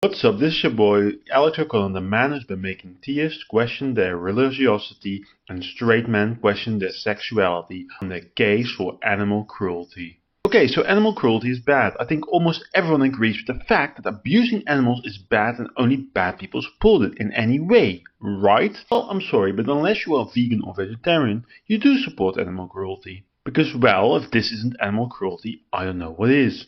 What's up, this is your boy Alex O'Connor, the man who's been making theists question their religiosity and straight men question their sexuality on their case for animal cruelty. Okay, so animal cruelty is bad. I think almost everyone agrees with the fact that abusing animals is bad and only bad people support it in any way, right? Well, I'm sorry, but unless you are vegan or vegetarian, you do support animal cruelty. Because, well, if this isn't animal cruelty, I don't know what is.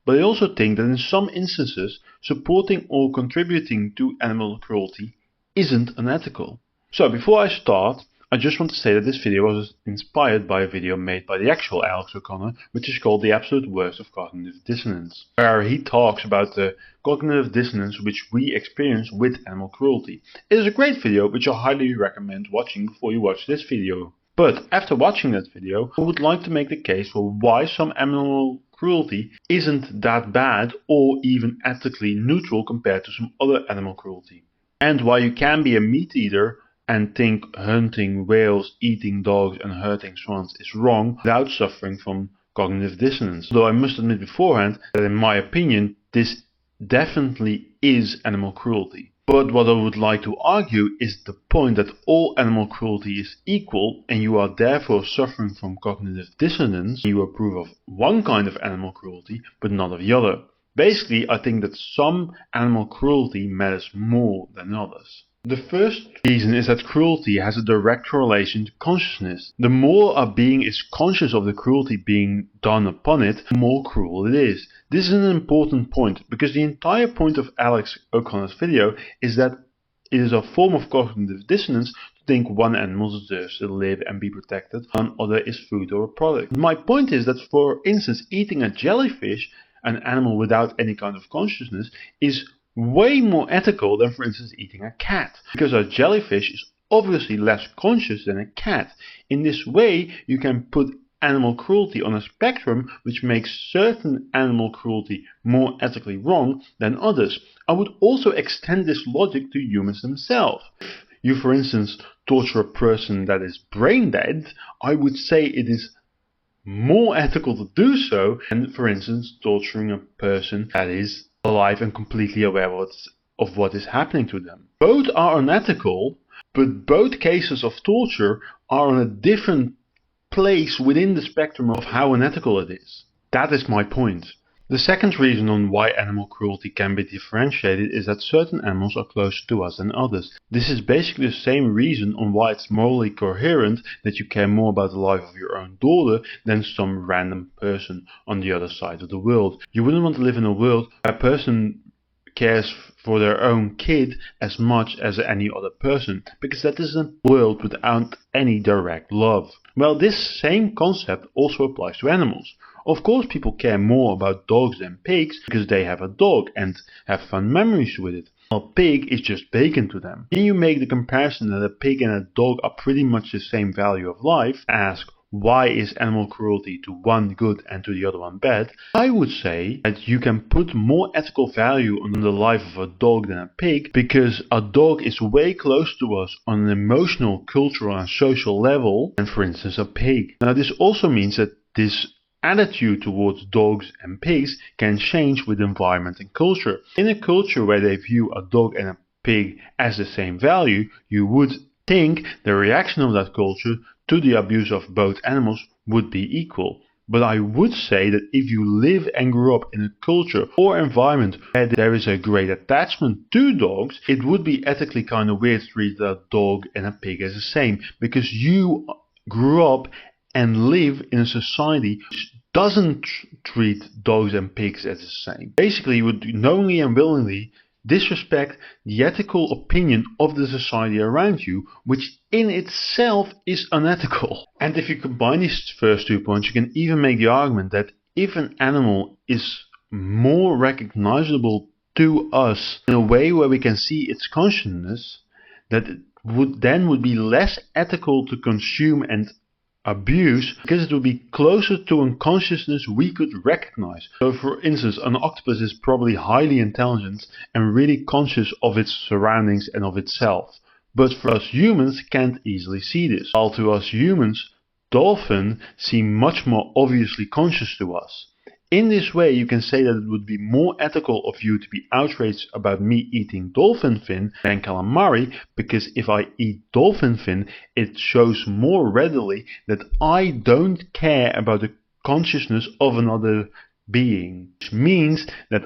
But I also think that in some instances, supporting or contributing to animal cruelty isn't unethical. So before I start, I just want to say that this video was inspired by a video made by the actual Alex O'Connor, which is called The Absolute Worst of Cognitive Dissonance, where he talks about the cognitive dissonance which we experience with animal cruelty. It is a great video which I highly recommend watching before you watch this video. But after watching that video, I would like to make the case for why some animal cruelty isn't that bad or even ethically neutral compared to some other animal cruelty. And why you can be a meat eater and think hunting whales, eating dogs and hurting swans is wrong without suffering from cognitive dissonance. Though I must admit beforehand that in my opinion this definitely is animal cruelty. But what I would like to argue is the point that all animal cruelty is equal and you are therefore suffering from cognitive dissonance. You approve of one kind of animal cruelty but not of the other. Basically, I think that some animal cruelty matters more than others. The first reason is that cruelty has a direct correlation to consciousness. The more a being is conscious of the cruelty being done upon it, the more cruel it is. This is an important point because the entire point of Alex O'Connor's video is that it is a form of cognitive dissonance to think one animal deserves to live and be protected, another is food or a product. My point is that, for instance, eating a jellyfish, an animal without any kind of consciousness, is way more ethical than, for instance, eating a cat, because a jellyfish is obviously less conscious than a cat. In this way, you can put animal cruelty on a spectrum which makes certain animal cruelty more ethically wrong than others. I would also extend this logic to humans themselves. If you, for instance, torture a person that is brain dead, I would say it is more ethical to do so than, for instance, torturing a person that is alive and completely aware of what is happening to them. Both are unethical, but both cases of torture are on a different place within the spectrum of how unethical it is. That is my point. The second reason on why animal cruelty can be differentiated is that certain animals are closer to us than others. This is basically the same reason on why it's morally coherent that you care more about the life of your own daughter than some random person on the other side of the world. You wouldn't want to live in a world where a person cares for their own kid as much as any other person, because that is a world without any direct love. Well, this same concept also applies to animals. Of course, people care more about dogs than pigs because they have a dog and have fun memories with it. A pig is just bacon to them. Can you make the comparison that a pig and a dog are pretty much the same value of life? Ask, why is animal cruelty to one good and to the other one bad? I would say that you can put more ethical value on the life of a dog than a pig, because a dog is way closer to us on an emotional, cultural and social level than, for instance, a pig. Now, this also means that this attitude towards dogs and pigs can change with environment and culture. In a culture where they view a dog and a pig as the same value, you would think the reaction of that culture to the abuse of both animals would be equal. But I would say that if you live and grew up in a culture or environment where there is a great attachment to dogs, it would be ethically kind of weird to treat a dog and a pig as the same, because you grew up and live in a society which doesn't treat dogs and pigs as the same. Basically, you would knowingly and willingly disrespect the ethical opinion of the society around you, which in itself is unethical. And if you combine these first 2 points, you can even make the argument that if an animal is more recognizable to us in a way where we can see its consciousness, that it would be less ethical to consume and abuse, because it would be closer to a consciousness we could recognize. So, for instance, an octopus is probably highly intelligent and really conscious of its surroundings and of itself. But for us humans can't easily see this, while to us humans, dolphins seem much more obviously conscious to us. In this way, you can say that it would be more ethical of you to be outraged about me eating dolphin fin than calamari, because if I eat dolphin fin, it shows more readily that I don't care about the consciousness of another being, which means that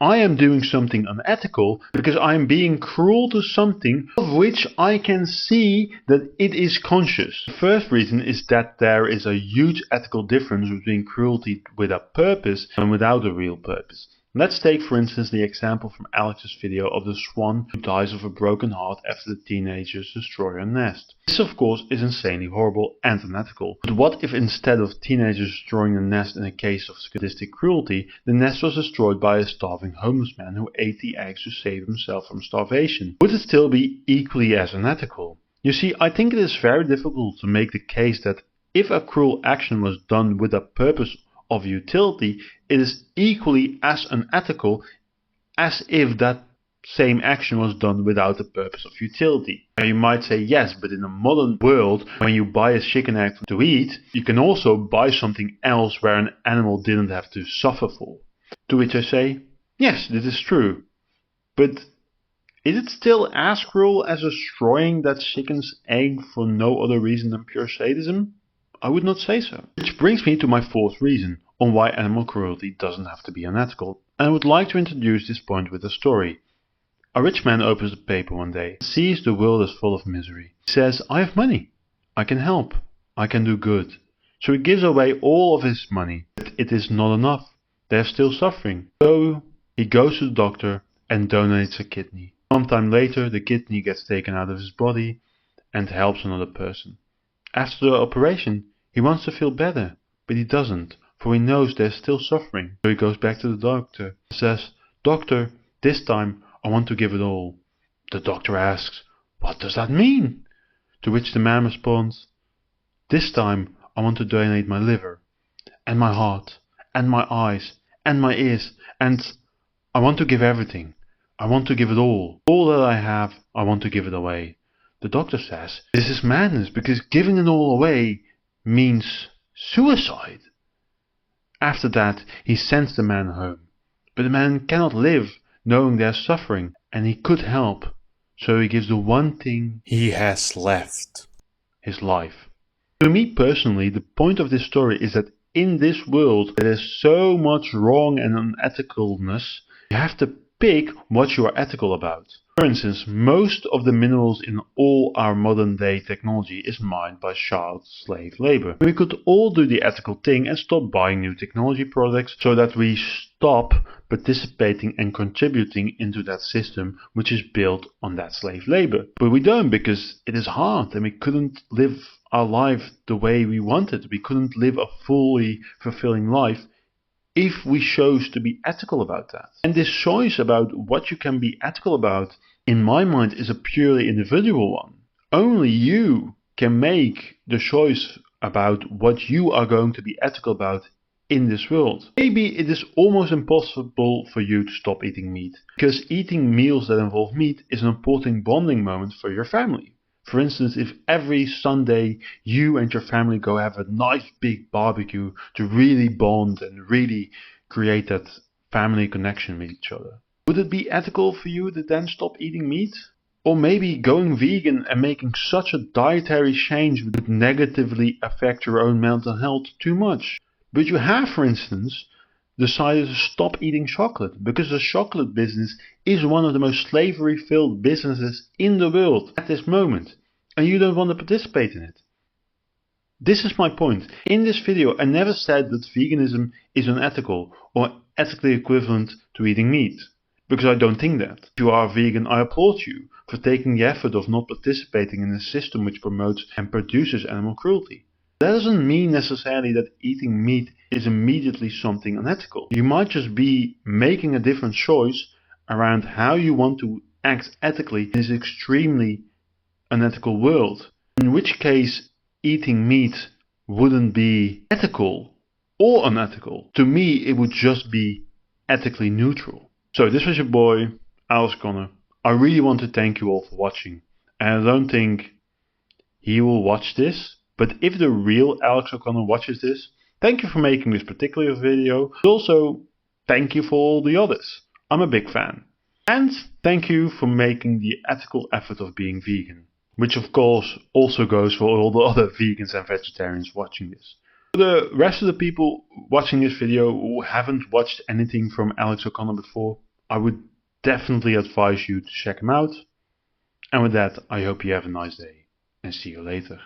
I am doing something unethical because I am being cruel to something of which I can see that it is conscious. The first reason is that there is a huge ethical difference between cruelty with a purpose and without a real purpose. Let's take for instance the example from Alex's video of the swan who dies of a broken heart after the teenagers destroy her nest. This of course is insanely horrible and unethical. But what if instead of teenagers destroying the nest in a case of sadistic cruelty, the nest was destroyed by a starving homeless man who ate the eggs to save himself from starvation? Would it still be equally as unethical? You see, I think it is very difficult to make the case that if a cruel action was done with a purpose of utility, it is equally as unethical as if that same action was done without the purpose of utility. Now you might say yes, but in a modern world, when you buy a chicken egg to eat, you can also buy something else where an animal didn't have to suffer for. To which I say, yes, this is true. But is it still as cruel as destroying that chicken's egg for no other reason than pure sadism? I would not say so. Which brings me to my fourth reason on why animal cruelty doesn't have to be unethical, and I would like to introduce this point with a story. A rich man opens the paper one day and sees the world is full of misery. He says, I have money, I can help, I can do good. So he gives away all of his money, but it is not enough, they are still suffering. So he goes to the doctor and donates a kidney. Sometime later the kidney gets taken out of his body and helps another person. After the operation, he wants to feel better, but he doesn't, for he knows they're still suffering. So he goes back to the doctor and says, Doctor, this time I want to give it all. The doctor asks, what does that mean? To which the man responds, this time I want to donate my liver, and my heart, and my eyes, and my ears, and I want to give everything. I want to give it all. All that I have, I want to give it away. The doctor says, this is madness, because giving it all away means suicide. After that, he sends the man home. But the man cannot live knowing they're suffering, and he could help. So he gives the one thing he has left, his life. To me personally, the point of this story is that in this world there is so much wrong and unethicalness, you have to pick what you are ethical about. For instance, most of the minerals in all our modern day technology is mined by child slave labor. We could all do the ethical thing and stop buying new technology products so that we stop participating and contributing into that system which is built on that slave labor. But we don't, because it is hard and we couldn't live our life the way we wanted. We couldn't live a fully fulfilling life if we chose to be ethical about that. And this choice about what you can be ethical about, in my mind, is a purely individual one. Only you can make the choice about what you are going to be ethical about in this world. Maybe it is almost impossible for you to stop eating meat, because eating meals that involve meat is an important bonding moment for your family. For instance, if every Sunday you and your family go have a nice big barbecue to really bond and really create that family connection with each other. Would it be ethical for you to then stop eating meat? Or maybe going vegan and making such a dietary change would negatively affect your own mental health too much. But you have, for instance, decided to stop eating chocolate, because the chocolate business is one of the most slavery-filled businesses in the world at this moment, and you don't want to participate in it. This is my point. In this video I never said that veganism is unethical or ethically equivalent to eating meat, because I don't think that. If you are vegan, I applaud you for taking the effort of not participating in a system which promotes and produces animal cruelty. That doesn't mean necessarily that eating meat is immediately something unethical. You might just be making a different choice around how you want to act ethically in this extremely unethical world. In which case, eating meat wouldn't be ethical or unethical. To me, it would just be ethically neutral. So this was your boy, Alice Connor. I really want to thank you all for watching. and I don't think he will watch this. But if the real Alex O'Connor watches this, thank you for making this particular video. But also, thank you for all the others. I'm a big fan. And thank you for making the ethical effort of being vegan. Which of course also goes for all the other vegans and vegetarians watching this. For the rest of the people watching this video who haven't watched anything from Alex O'Connor before, I would definitely advise you to check him out. And with that, I hope you have a nice day and see you later.